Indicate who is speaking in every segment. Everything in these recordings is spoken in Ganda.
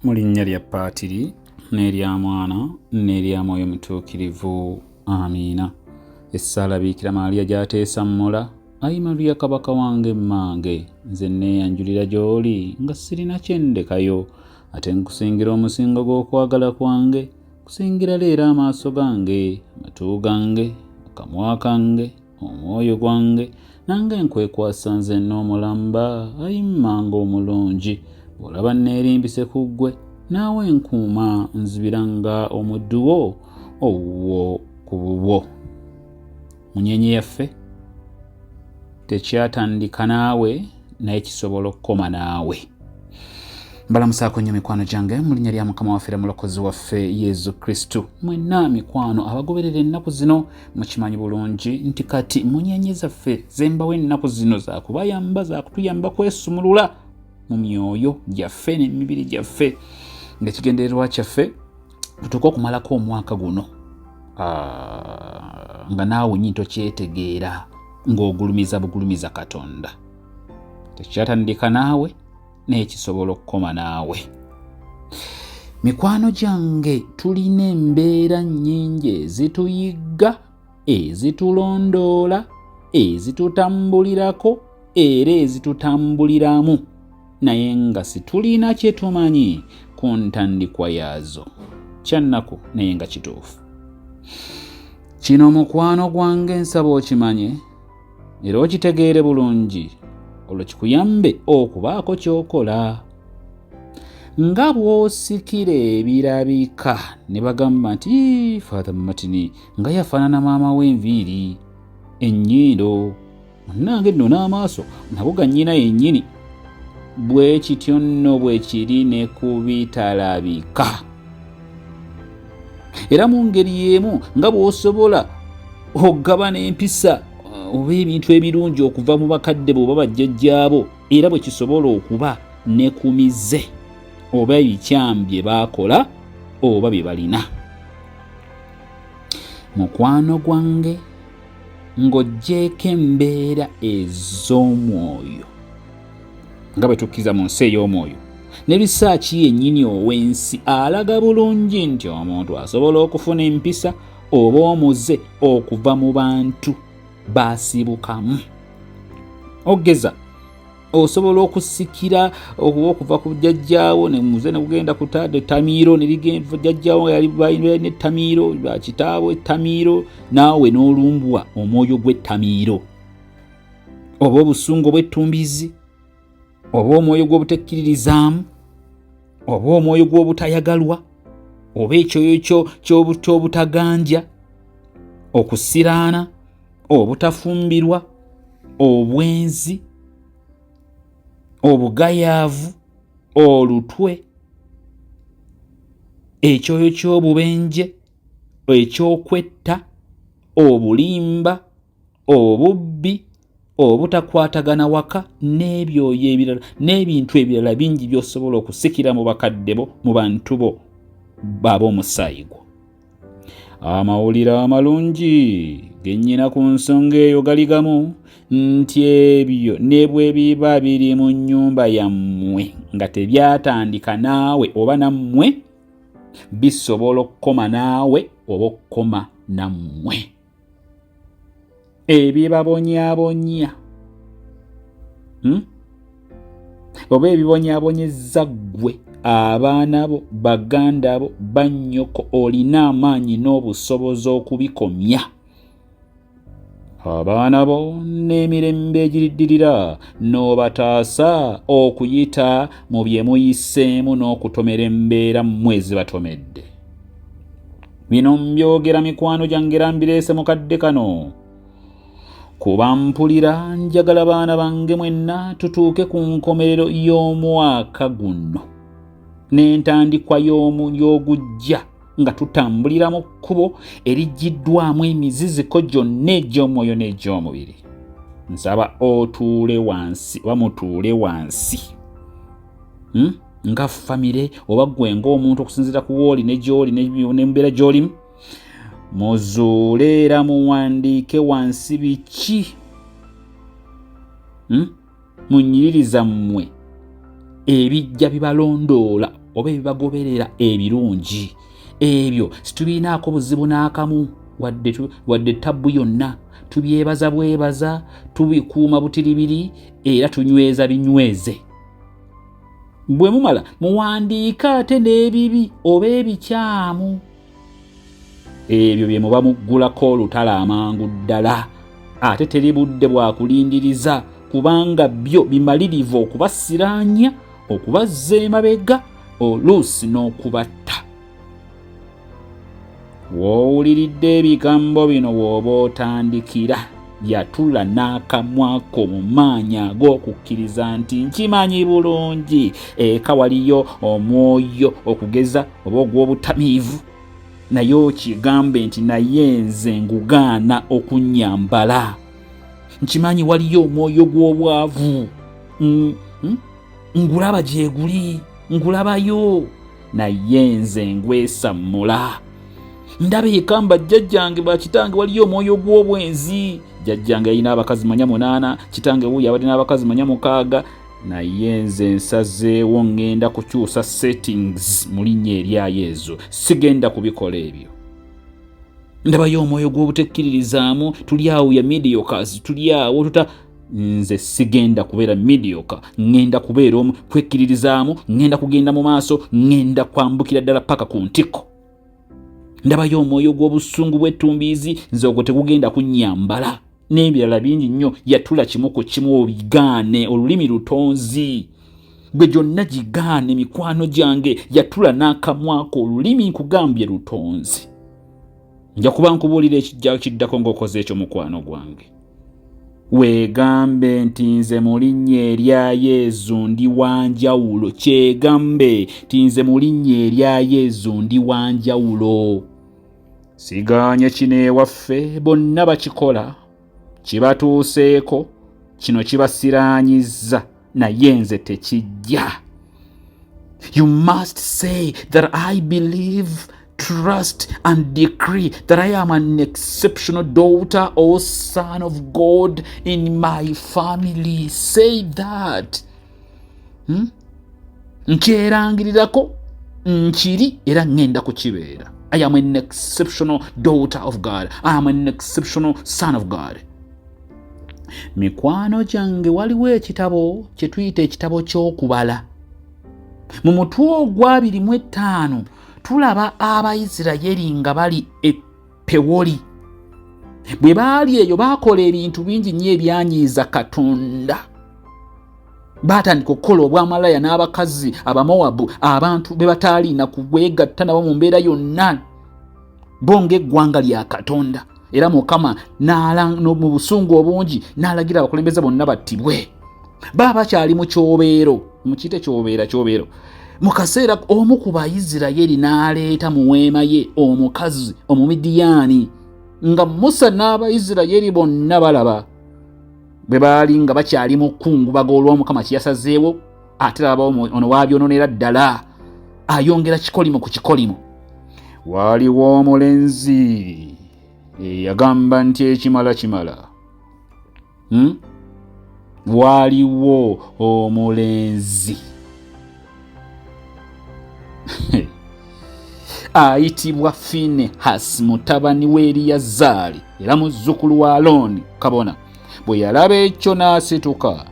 Speaker 1: Mu linnya lya Paatiri n'erya Mwana n'erya Mwoyo Mutuukirivu. Amiina. Essaala Biikira Maaliya gy'ateesa mmula. Ayi Maaliya kabaka wange mmange, nze neeyanjulira gy'oli nga sirina kyendekayo, ate nkusingira omusingo gw'okwagala kwange, kusingira leero amaaso gange, amatu gange, akamwa kange, omwoyo gwange, nange nkwekwasa nze n'omulamba. Ayi mmange omulungi, olaba neerimbise ku ggwe, naawe nkuuma nzibiranga omuddu wo owuwo ku bubwo. Munyenye yaffe, tekyatandika naawe, naye kisobola okukoma naawe. Mbalamusaako nnyo mikwano gyange mu linnya lya Mukama waffe era mulokozi waffe Yezu Kristu. Mwenna mikwano abagoberera ennaku zino mukimanyi bulungi nti kati munyenye zaffe zembawo ennaku zino zakubayamba, zakutuyamba kwesumulula mu myoyo gyaffe n'emibiri gyaffe, ng'ekigendererwa kyaffe tutuuke okumalako omwaka guno nga naawe nnyini tokyetegeera, ng'ogulumiza Katonda. Tekyatandika naawe, naye kisobola okukoma naawe. Mikwano gyange, tulina embeera nnyingi ezituyigga, ezitulondoola, ezitutambulirako era ezitutambuliramu, naye nga situlina kye tumanyi ku ntandikwa yaazo. Kyannaku naye nga kituufu. Kino mukwano gwange nsaba okimanye era okitegeere bulungi, olwo kikuyambe okubaako ky'okola. Nga bw'osikira ebirabika ne bagamba nti Father Martin nga yafaanana maama w'enviiri, ennyindo, munnange nno n'amaaso nabo gannyina yennyini, bwe kityo nno bwe kiri ne ku bitalabika. Era mu ngeri y'emu nga bw'osobola okugabana empisa oba ebintu ebirungi okuva mu bakadde bo oba bajjajjaabo, era bwe kisobola okuba ne ku mize oba ebikyamu bye baakola oba bye balina. Mukwano gwange, ng'oggyeko embeera ez'omwoyo nga bwe tukkiriza mu nsi ey'omwoyo, ne risaaki yennyini ow'ensi alaga bulungi nti omuntu asobola okufuna empisa oba omuze okuva mu bantu baasibukamu. Ogeza, osobola okusikira okuva ku jjajjaawo ne muze ne kugenda ku ttamiiro, ne ligenda jjajjaawo yali balina ettamiiro, bakitaabwe ettamiiro, naawe n'olumbwa omwoyo gw'ettamiiro, oba obusungu bw'ettumbiizi, oba omwoyo gw'obutekkiririzaamu, oba omwoyo gw'obutayagalwa, oba ekyoyo ky'obutaganja, okusiraana, obutafumbirwa, obwenzi, obugayaavu, olutwe, ekyoyo ky'obubenje, ekyokwetta, obulimba, obubbi, obutakwatagana waka, n'ebyoyo ebirala n'ebintu ebirala bingi by'osobola okusikira mu bakadde bo, mu bantu bo ab'omusaayi gwo. Amawulire amalungi gennyina ku nsonga eyo gali gamu, nti ebyo ne bwe biba biri mu nnyumba yammwe nga tebyatandika naawe oba nammwe, bisobola okukoma naawe oba okukoma nammwe. Ebibabonyaabonya oba ebibonyaabonyezza ggwe, abaana bo, baganda bo, bannyoko, olina amaanyi n'obusobozi okubikomya. Abaana bo n'emirembe egiriddirira n'obataasa okuyita mu bye muyiseemu n'okutomera embeera mmwe ezibatomedde. Bino mbyogera mikwano gyange era mbireese mukadde kano, kuba mpulira njagala baana bange mwenna tutuuke ku nkomerero y'omwaka guno n'entandikwa y'ogujja nga tutambulira mu kkubo eriggiddwamu emiziziko gyonna egy'omwoyo n'egy'omubiri. Nsaba otuule wansi oba mutuule wansi nga famire oba ggwe ng'omuntu okusinziira ku wooli ne gy'oli n'embeera gy'olimu, muzuule era muwandiike wansi biki munyiririza mmwe ebijja bibalondoola oba ebibagoberera ebirungi. Ebyo situbiinaako buzibu n'akamu wadde tabbu yonna. Tubyebaza bwebaza, tubikuuma butiribiri era tunyweza binyweze. Bwe mumala muwandiika ate n'ebibi oba ebikyamu. Ebyo bye muba muggulako olutalo amangu ddala. Ate teri budde bwa kulindiriza kubanga byo bimalirivu okubasiraanya, okubazza emabega, oluusi n'okubatta. W'owuliridde ebigambo bino w'oba otandikira, yatula n'akamwako mu maanyi ag'okukkiriza nti nkimanyi bulungi eka waliyo omwoyo okugeza oba ogw'obutamiivu, naye okigambe nti naye nze ngugaana okunnyambala. Nkimanyi waliyo omwoyo gw'obwavu, ngulaba gye guli, ngulabayo, naye nze ngwesammula. Ndaba ekamba jjajjange bakitange waliyo omwoyo gw'obwenzi. Jjajjange yalina abakazi 8, kitange wuuyo abadde n'abakazi 6, naye nze nsazeewo ngenda kukyusa settings mu linnya erya Yesu. Sigenda kubikola ebyo. Ndabayo omwoyo gw'obutekkiririzaamu, tuli awo ya mediocres, tuli awo nze sigenda kubeera mediocre, ngenda kubeera omu kwekkiririzaamu, ngenda kugenda mu maaso, ngenda kwambukira ddala paka ku ntiko. Ndabayo omwoyo gw'obusungu bw'ettumbiizi, nze ogwo tegugenda kunnyambala. N'ebirala bingi nnyo, yatula kimu ku kimu obigaane, olulimi lutonzi. Gwe gyonna gigaane mikwano gyange, yatula n'akamwako, olulimi nkugambye lutonzi. Nja kuba nkubuulira ekijja kiddako ng'okoze ekyo mukwano gwange. Weegambe nti nze mu linnya erya Yesu ndi wanjawulo. Kyegambe nti nze mu linnya erya Yesu ndi wanjawulo. Sigaanye kino ewaffe, bonna bakikola, kibatuuseeko, kino kibasiraanyizza, naye nze tekijja. You must say that I believe, trust and decree that I am an exceptional daughter or son of God in my family. Say that. Nkyerangirirako, nkiri era ngenda kukibeera. I am an exceptional daughter of God. I am an exceptional son of God. Mikwano gyange waliwo ekitabo kye tuyita ekitabo ky'okubala. Mu mutwe ogwa 25 tulaba Abayisirayiri nga bali e Pewoli. Bwe baali eyo baakola ebintu bingi nnyo ebyanyiiza Katonda. Baatandika okukola obwamalaya n'abakazi Abamowabu, abantu be bataaliina kubwegatta nabo mu mbeera yonna. Bo ng'eggwanga lya Katonda. Era Mukama mu busungu obungi n'alagira abakulembeze bonna battibwe. Baba bakyali mu kyobeero, mukiyite kyobeero. Mu kaseera omu ku Bayisirayiri n'aleeta mu weema ye omukazi Omumidiyaani, nga Musa n'Abayisirayiri bonna balaba. Bwe baali nga bakyali mu kkungubaga olw'Omukama kye yasazeewo, ate laba ono waabyononera ddala, ayongera kikolimo ku kikolimo. Waaliwo omulenzi yagamba nti ekimala. Waaliwo omulenzi ayitibwa Finehasi mutabani w'Eriyazaali era muzzukulu wa Alooni kabona. Bwe yalaba ekyo n'asituka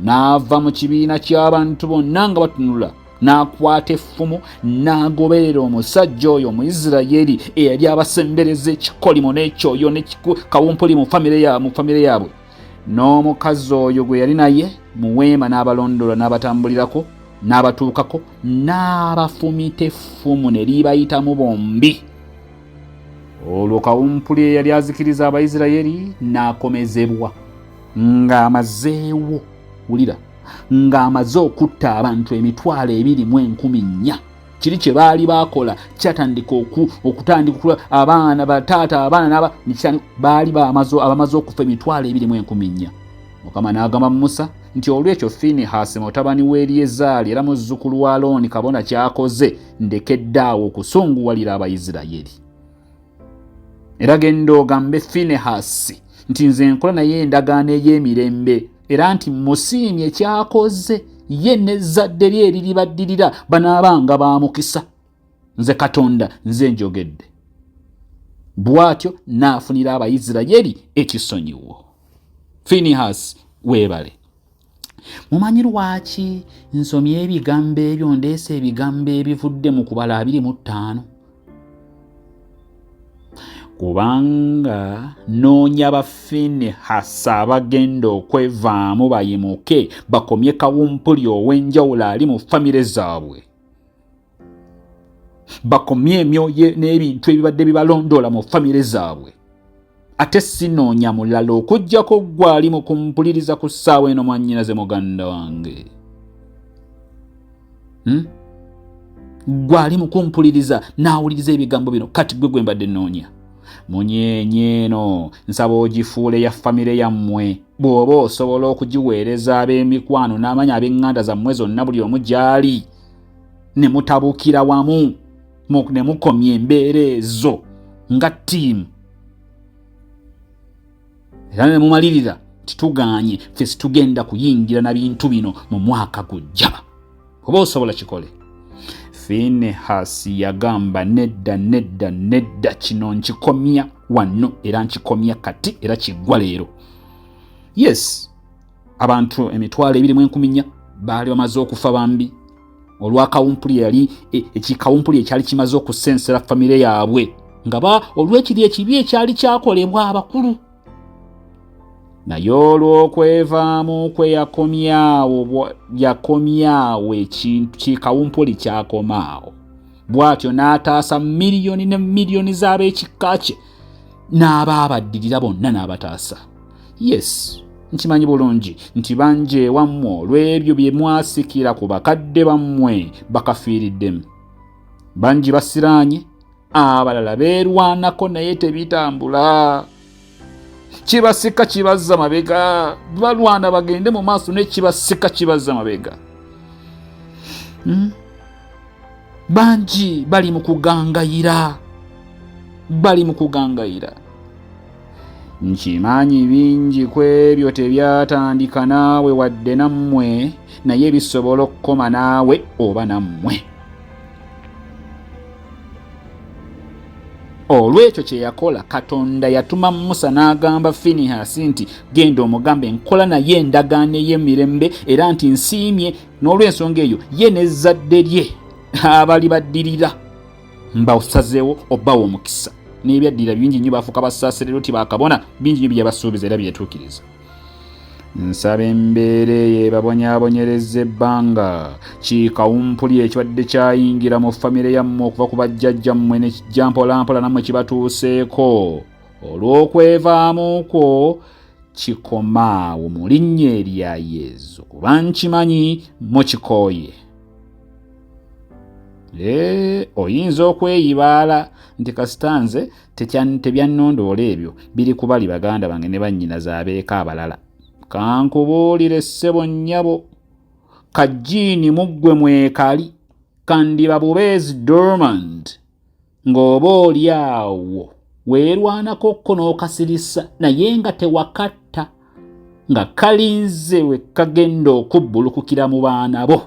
Speaker 1: n'ava mu kibiina ky'abantu bonna nga batunula, n'akwata effumu n'agoberera omusajja oyo Omuyisirayiri eyali abasembereza ekikolimo n'ekyoyo n'ekikawumpuli mu famire yaabwe. N'omukazi oyo gwe yali naye mu weema n'abalondola n'abatambulirako n'abatuukako n'abafumita effumu ne libayitamu bombi. Olwo kawumpuli eyali azikiriza Abayisirayiri n'akomezebwa ng'amazeewo, wulira, ng'amaze okutta abantu 2,400. Kiri kye baali baakola kyatandika okutandika abaana bataata abaana baali abamaze okufa 2,400. Mukama n'agamba Musa nti olw'ekyo Finehasi mutabani w'Eriyazaali era muzzukulu wa Alooni kabona ky'akoze, ndekedde awo okusunguwalira Abayisirayiri. Era genda ogambe Finehasi nti nze nkola naye endagaano ey'emirembe era nti musiimye ky'akoze ye n'ezzadde lye eriribaddirira banaabanga ba mukisa. Nze Katonda nze njogedde. Bw'atyo n'afunira Abayisirayiri ekisonyiwo. Finehas weebale. Mumanyi lwaki nsomye ebigambo ebyo ndeese ebigambo ebivudde mu kubala 25? Kubanga noonya ba Finehas abagenda okwevaamu bayimuke bakomye kawumpuli ow'enjawulo ali mu famire zaabwe. Bakomye emyoyo n'ebintu ebibadde bibalondoola mu famire zaabwe. Ate sinoonya mulala okuggyako gwali mu kumpuliriza ku ssaawa eno mwannyinaze muganda wange. Gwali mu kumpuliriza n'awuliriza ebigambo bino kati gwe mbadde nnoonya. Munyeenye eno nsaba ogifuule ya famire yammwe. Bw'oba osobola okugiweereza ab'emikwano n'amanya ab'eŋŋanda zammwe zonna buli omu gy'ali. Ne mutabukira wamu ne mukomya embeera ezo nga ttiimu. Era ne mumalirira tituganye ffe situgenda kuyingira na bintu bino mu mwaka gujja. Oba osobola kikole. Finehas yagamba nedda kino nkikomya wano era nkikomya kati era kiggwa leero. Yes, abantu 24,000 baali bamaze okufa bambi olw'akawumpuli yali ekikawumpuli ekyali kimaze okusensera famire yaabwe nga olw'ekiri ekibi ekyali kyakolebwa abakulu. Naye olw'okwevaamu kwe yakomyawo ekintu kikawumpuli kyakomaawo. Bw'atyo n'ataasa miliyoni ne miliyoni z'ab'ekika kye n'abaabaddirira bonna n'abataasa. Yes, nkimanyi bulungi nti bangi ewammwe olw'ebyo bye mwasikira ku bakadde bammwe bakafiiriddemu. Bangi basiraanye, abalala beerwanako naye tebitambula. Kibasika kibazza mabega, balwana bagende mu maaso ne kibasika kibazza mabega. Bangi bali mu kugangayira. Nkimanyi bingi ku ebyo tebyatandika naawe wadde nammwe, naye bisobola okukoma naawe oba nammwe. Olw'ekyo kye yakola Katonda yatuma Musa n'agamba Finehas nti genda omugambe enkola naye endagaano ey'emirembe era nti nsiimye, n'olw'ensonga eyo ye n'ezzadde lye abali baddirira mbasazeewo obbawo omukisa. N'ebyaddira bingi nnyo bafuuka basaasiriro ti bakabona, bingi nnyo byabasuubiza era byetuukiriza. Nsaba embeera eyo ebabonyaabonyereza ebbanga kikawumpuli ekibadde kyayingira mu famire yammwe okuva ku bajjajjammwe ne kijja mpolampola nammwe kibatuuseeko. Olw'okwevaamu kwo kikomaawo mu linnya erya Yesu kuba nkimanyi mukikooye. Oyinza okweyibaala nti kasita nze tebyannondoola ebyo biri ku bali baganda bange ne bannyinaze abeeka abalala. Kankubuulire ssebo nnyabo, kajiini muggwe mwekali kandiba bubeezi dormant, ng'oba oli awo weerwanako ko n'okasirisa naye nga tewakatta, nga kalinze we kagenda okubbulukukira mu baana bo.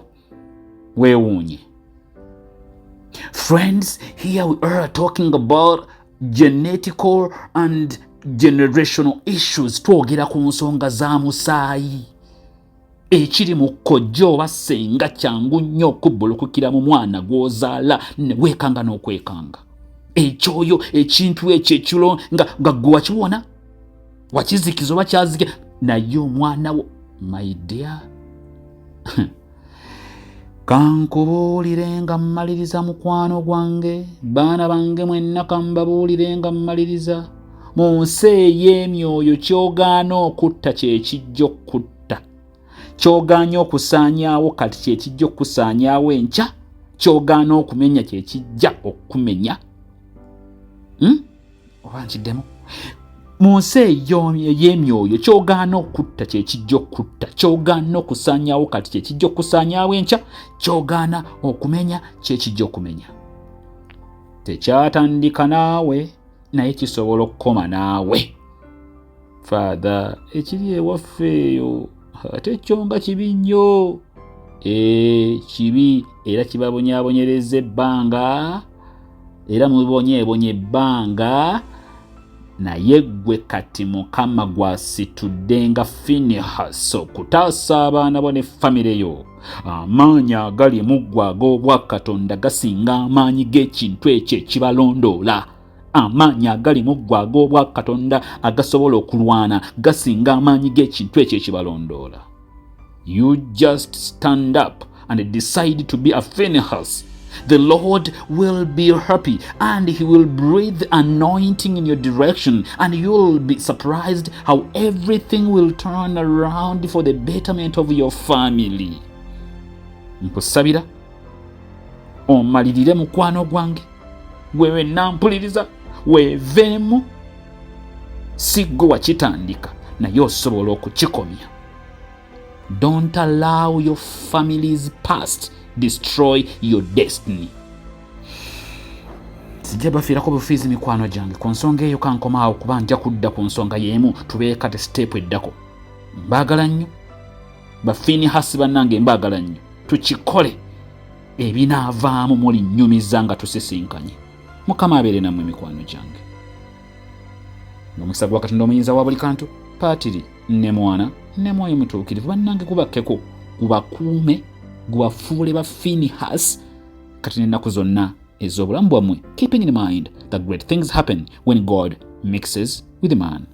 Speaker 1: Weewuunye. Friends, here we are talking about genetical and generational issues. Twogera ku nsonga za musaayi. Ekiri mu kkojja oba ssenga kyangu nnyo okubbulukukira mu mwana gw'ozaala ne weekanga n'okwekanga. Ekyoyo ekintu ekyo ekiro nga gwe wakiwona wakizikiza oba kyazike naye omwana wo, my dear. Kankubuulire nga mmaliriza mukwano gwange, baana bange mwenna kambabuulire nga mmaliriza. Mu nsi ey'emyoyo kyogaana okutta kye kijja okutta. Kyogaanya okusaanyaawo kati kye kijja okusaanyaawo enkya. Kyogaana okumenya kye kijja okumenya. Oba nkiddemu? Mu nsi ey'emyoyo kyogaana okutta kye kijja okutta. Kyogaana okusaanyaawo kati kye kijja okusaanyaawo enkya. Kyogaana okumenya kye kijja okumenya. Tekyatandika naawe naye kisobola okukoma naawe. Father, ekiri ewaffe eyo ate kyo nga kibi nnyo. kibi era kibabonyaabonyereza ebbanga, era mubonyeebonye ebbanga, naye gwe kati Mukama gw'asitudde nga Finehasi okutaasa abaana bo ne famire yo. Amaanyi agali mu ggwe ag'obwa Katonda gasinga amaanyi g'ekintu ekyo ekibalondoola. Amaanyi agali mu ggwe ag'obwa Katonda agasobola okulwana gasinga amaanyi g'ekintu ekyo ekibalondoola. You just stand up and decide to be a Finehasi. The Lord will be happy and he will breathe anointing in your direction, and you will be surprised how everything will turn around for the betterment of your family. Nkusabira omalirire mukwano gwange, wewe nampuliriza, weeveemu. Si gwe wakitandika naye osobola okukikomya. Don't allow your family's past destroy your destiny. Sijja bafiirako bufiizi mikwano gyange ku nsonga eyo, kankomaawo kuba nja kudda ku nsonga y'emu tubeeka te siteepu eddako. Mbaagala nnyo Bafinehasi bannange, mbaagala nnyo. Tukikole ebinaavaamu muli nnyumiza nga tusisinkanye. Mukama abeere nammwe mikwano gyange. Ng'omukisa gwa Katonda omuyinza wa buli kantu, Paatiri ne Mwana ne Mwoyo Mutuukirivu bannange gubakkeko, gubakuume, gubafuule ba Finehasi kati n'ennaku zonna ez'obulamu bwammwe. Keeping in mind that great things happen when God mixes with man.